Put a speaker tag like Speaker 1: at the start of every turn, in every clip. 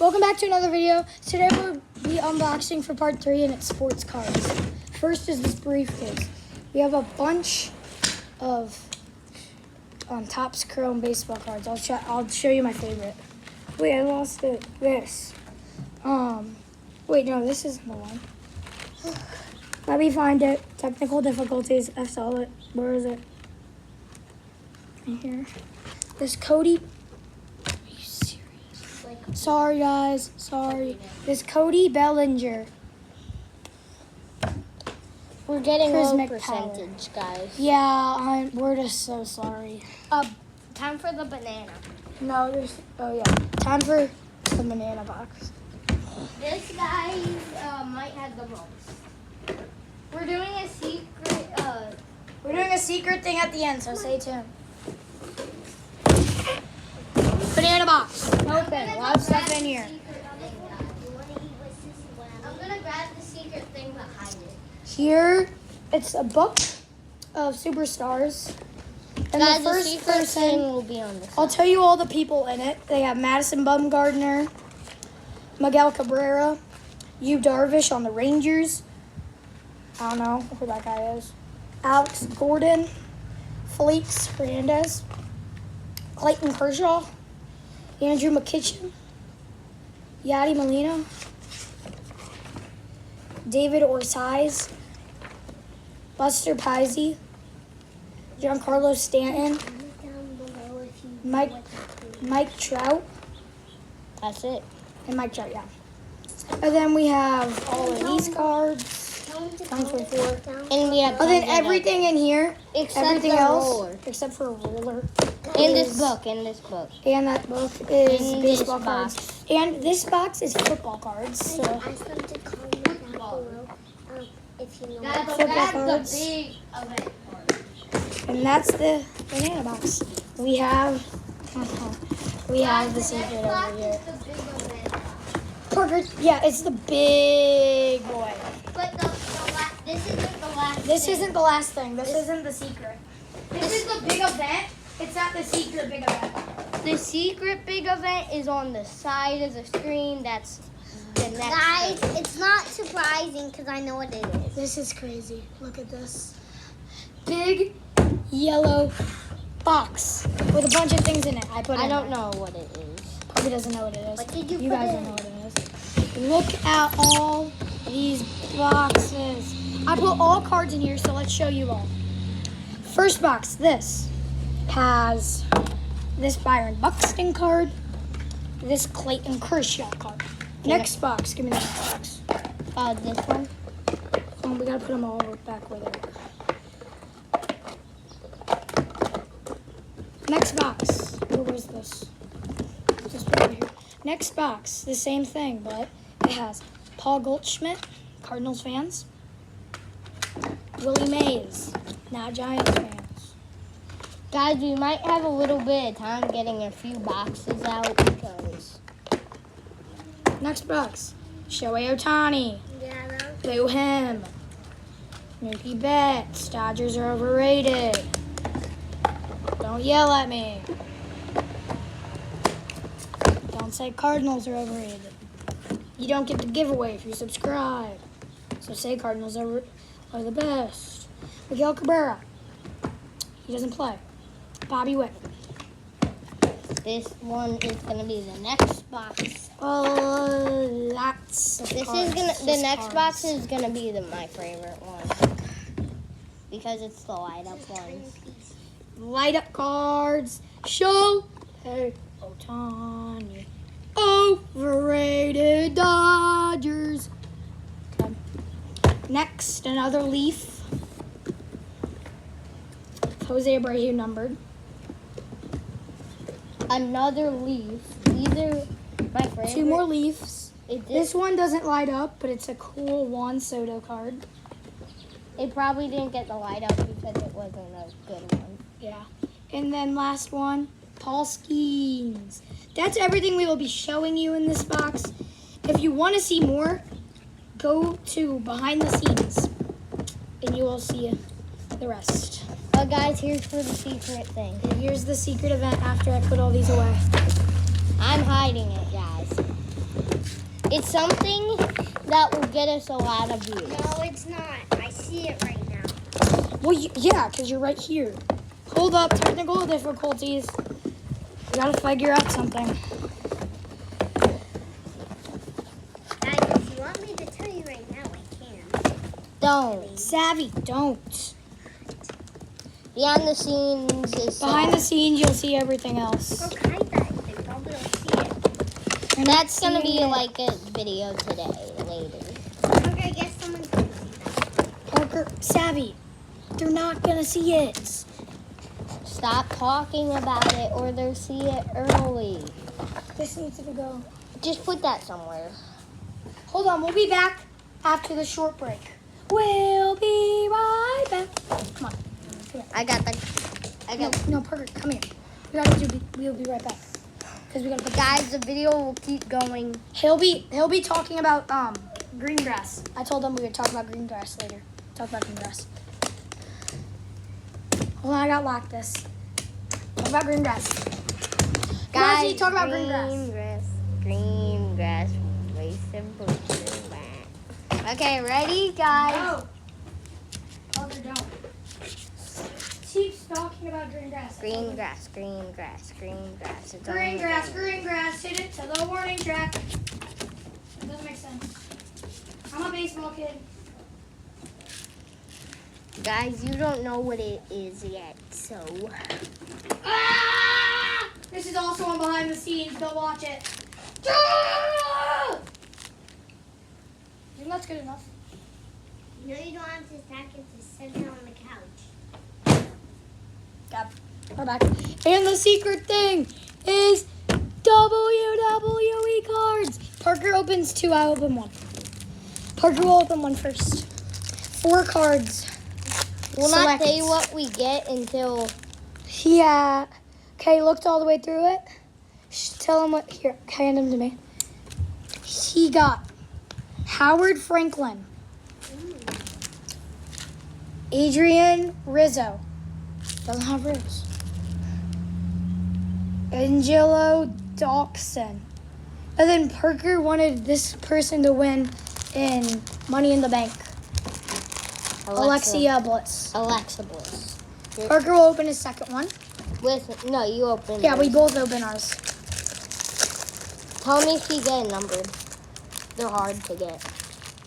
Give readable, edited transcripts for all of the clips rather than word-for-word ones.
Speaker 1: Welcome back to another video. Today we'll be unboxing for part 3 and it's sports cards. First is this briefcase. We have a bunch of Topps Chrome baseball cards. I'll show you my favorite. Wait, I lost it. This. Wait, no, this isn't the one. Let me find it. Technical difficulties. I saw it. Where is it? Right here. This Cody. Are you serious? Sorry, guys. Sorry. This Cody Bellinger.
Speaker 2: We're getting low
Speaker 1: Prismatic
Speaker 2: percentage, guys.
Speaker 1: Yeah, we're just so sorry.
Speaker 2: Time for the banana.
Speaker 1: No, there's. Oh yeah. Time for the banana box.
Speaker 2: This guy might have the most. We're doing a secret.
Speaker 1: We're doing a secret thing at the end, so stay tuned. Banana box. Open. A lot of stuff in here.
Speaker 2: I'm gonna grab the secret thing behind it.
Speaker 1: Here, it's a book of superstars. And
Speaker 2: Guys,
Speaker 1: the first
Speaker 2: secret
Speaker 1: person,
Speaker 2: thing will be on this.
Speaker 1: I'll tell you all the people in it. They have Madison Bumgarner, Miguel Cabrera, Yu Darvish on the Rangers. I don't know who that guy is. Alex Gordon, Felix Hernandez, Clayton Kershaw, Andrew McKitchen, Yadi Molina, David Ortiz, Buster Posey, Giancarlo Stanton, Mike Trout.
Speaker 2: That's it.
Speaker 1: And Mike Trout, yeah. And then we have all of these cards. 124.
Speaker 2: And we have.
Speaker 1: And then everything in here,
Speaker 2: except
Speaker 1: everything
Speaker 2: the
Speaker 1: else,
Speaker 2: roller.
Speaker 1: except for a roller.
Speaker 2: In this book. In this book.
Speaker 1: And that book is
Speaker 2: In
Speaker 1: baseball
Speaker 2: this
Speaker 1: cards.
Speaker 2: box.
Speaker 1: And this box is football cards. So
Speaker 3: Ask them to comment down below if you know
Speaker 2: That's,
Speaker 1: Football
Speaker 2: that's
Speaker 1: cards.
Speaker 2: the big event part.
Speaker 1: and that's the banana box. We have the secret over here.
Speaker 2: The big event.
Speaker 1: Parker, yeah, it's the big boy.
Speaker 2: But this isn't the last.
Speaker 1: This
Speaker 2: thing.
Speaker 1: isn't the last thing. This isn't the secret. This is the big event. It's not the secret big event.
Speaker 2: The secret big event is on the side of the screen. That's the next.
Speaker 3: Guys,
Speaker 2: thing.
Speaker 3: it's not surprising because I know what it is.
Speaker 1: This is crazy. Look at this. Big yellow box with a bunch of things in it. I don't
Speaker 2: know what it is.
Speaker 1: Probably doesn't know what it is.
Speaker 3: What did you
Speaker 1: You
Speaker 3: put
Speaker 1: guys
Speaker 3: in?
Speaker 1: don't know what it is. Look at all these boxes. I put all cards in here, so let's show you all. First box, this has this Byron Buxton card, this Clayton Kershaw card. Next box, give me the next box.
Speaker 2: This one.
Speaker 1: We gotta put them all back where they are. Next box. Where was this? Just put it over here. Next box, the same thing, but it has Paul Goldschmidt, Cardinals fans. Willie Mays, not Giants fans.
Speaker 2: Guys, we might have a little bit of time getting a few boxes out because.
Speaker 1: Next box, Shohei Ohtani.
Speaker 3: Yeah,
Speaker 1: Boo him. Mookie Betts, Dodgers are overrated. Don't yell at me. Don't say Cardinals are overrated. You don't get the giveaway if you subscribe. So say Cardinals are the best. Miguel Cabrera. He doesn't play. Bobby Witt.
Speaker 2: This one is gonna be the next box.
Speaker 1: Oh, lots of
Speaker 2: This
Speaker 1: cards.
Speaker 2: is gonna. The
Speaker 1: Just
Speaker 2: next
Speaker 1: cards.
Speaker 2: box is gonna be my favorite one because it's the light up ones.
Speaker 1: Light up cards. Shohei Ohtani. Overrated Dodgers. Okay. Next, another leaf. Jose Abreu numbered.
Speaker 2: Another leaf. These are my favorite.
Speaker 1: 2 more leaves.
Speaker 2: It,
Speaker 1: This one doesn't light up, but it's a cool Juan Soto card.
Speaker 2: it probably didn't get the light up because it wasn't a good one.
Speaker 1: Yeah. And then last one, Paul Skeens. That's everything we will be showing you in this box. If you want to see more, go to behind the scenes and you will see the rest.
Speaker 2: Guys, here's for the secret thing.
Speaker 1: And here's the secret event after I put all these away.
Speaker 2: I'm hiding it, guys. It's something that will get us a lot of views.
Speaker 3: No, it's not. I see it right now.
Speaker 1: Well, yeah, because you're right here. Hold up, technical difficulties. We gotta figure out something.
Speaker 3: Guys, if you want me to tell you right now, I can.
Speaker 2: Don't.
Speaker 1: Savvy, don't.
Speaker 2: Behind the scenes is
Speaker 1: Behind the scenes, you'll see everything else.
Speaker 3: Look, hide that. They probably don't see it.
Speaker 2: That's gonna be
Speaker 1: Seeing it.
Speaker 2: like a video today, later.
Speaker 3: Okay, I guess someone's going to see that.
Speaker 1: Parker, Savvy, they're not gonna see it.
Speaker 2: Stop talking about it or they'll see it early.
Speaker 1: This needs to go.
Speaker 2: Just put that somewhere.
Speaker 1: Hold on, we'll be back after the short break. We'll be right back. Come on.
Speaker 2: I got
Speaker 1: No, Parker, come here. We'll be right back. Because we gotta put
Speaker 2: guys, the video will keep going.
Speaker 1: He'll be talking about green grass. I told him we would talk about green grass later. Talk about green grass. Hold on, I got locked this. Talk about green grass.
Speaker 2: Guys,
Speaker 1: talk about green grass.
Speaker 2: Green grass. Okay, ready, guys?
Speaker 1: No. Parker, don't. Keep talking about green grass.
Speaker 2: Green grass, green grass, green grass. It's
Speaker 1: Green
Speaker 2: only
Speaker 1: grass, green grass. Hit it to the warning track. That doesn't make sense. I'm a baseball kid.
Speaker 2: Guys, you don't know what it is yet, so.
Speaker 1: Ah! This is also on behind the scenes. Go watch it. Ah! You think that's good enough?
Speaker 3: No, you don't have to stack it to sit down on the couch.
Speaker 1: Yep. We're back. And the secret thing is WWE cards. Parker opens 2. I open 1. Parker will open 1 first. 4 cards.
Speaker 2: We'll not
Speaker 1: Select.
Speaker 2: tell you what we get until.
Speaker 1: Yeah. Okay, looked all the way through it. Tell him what. Here, hand him to me. He got Howard Franklin, Adrian Rizzo. Doesn't have ribs. Angelo Dawson. And then Parker wanted this person to win in Money in the Bank. Alexia Bliss.
Speaker 2: Alexa Bliss.
Speaker 1: Parker will open his second one.
Speaker 2: No, you open.
Speaker 1: Yeah, we
Speaker 2: yours.
Speaker 1: both open ours.
Speaker 2: Tell me if you get numbered. They're hard to get.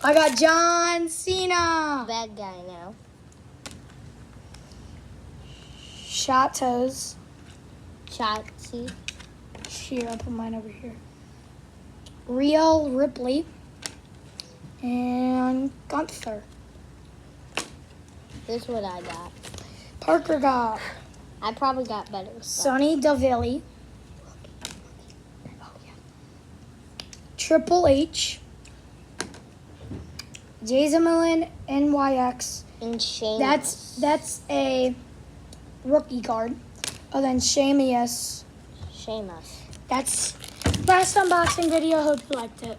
Speaker 1: I got John Cena.
Speaker 2: Bad guy now.
Speaker 1: Chateaus.
Speaker 2: Shotzi.
Speaker 1: Here, I'll put mine over here. Real Ripley. And Gunther.
Speaker 2: This is what I got.
Speaker 1: Parker got
Speaker 2: I probably got better stuff.
Speaker 1: Sonny Deville. Triple H. Jason NYX.
Speaker 2: And Sheamus.
Speaker 1: That's a rookie card. Oh, then Sheamus.
Speaker 2: Sheamus.
Speaker 1: That's last unboxing video. Hope you liked it.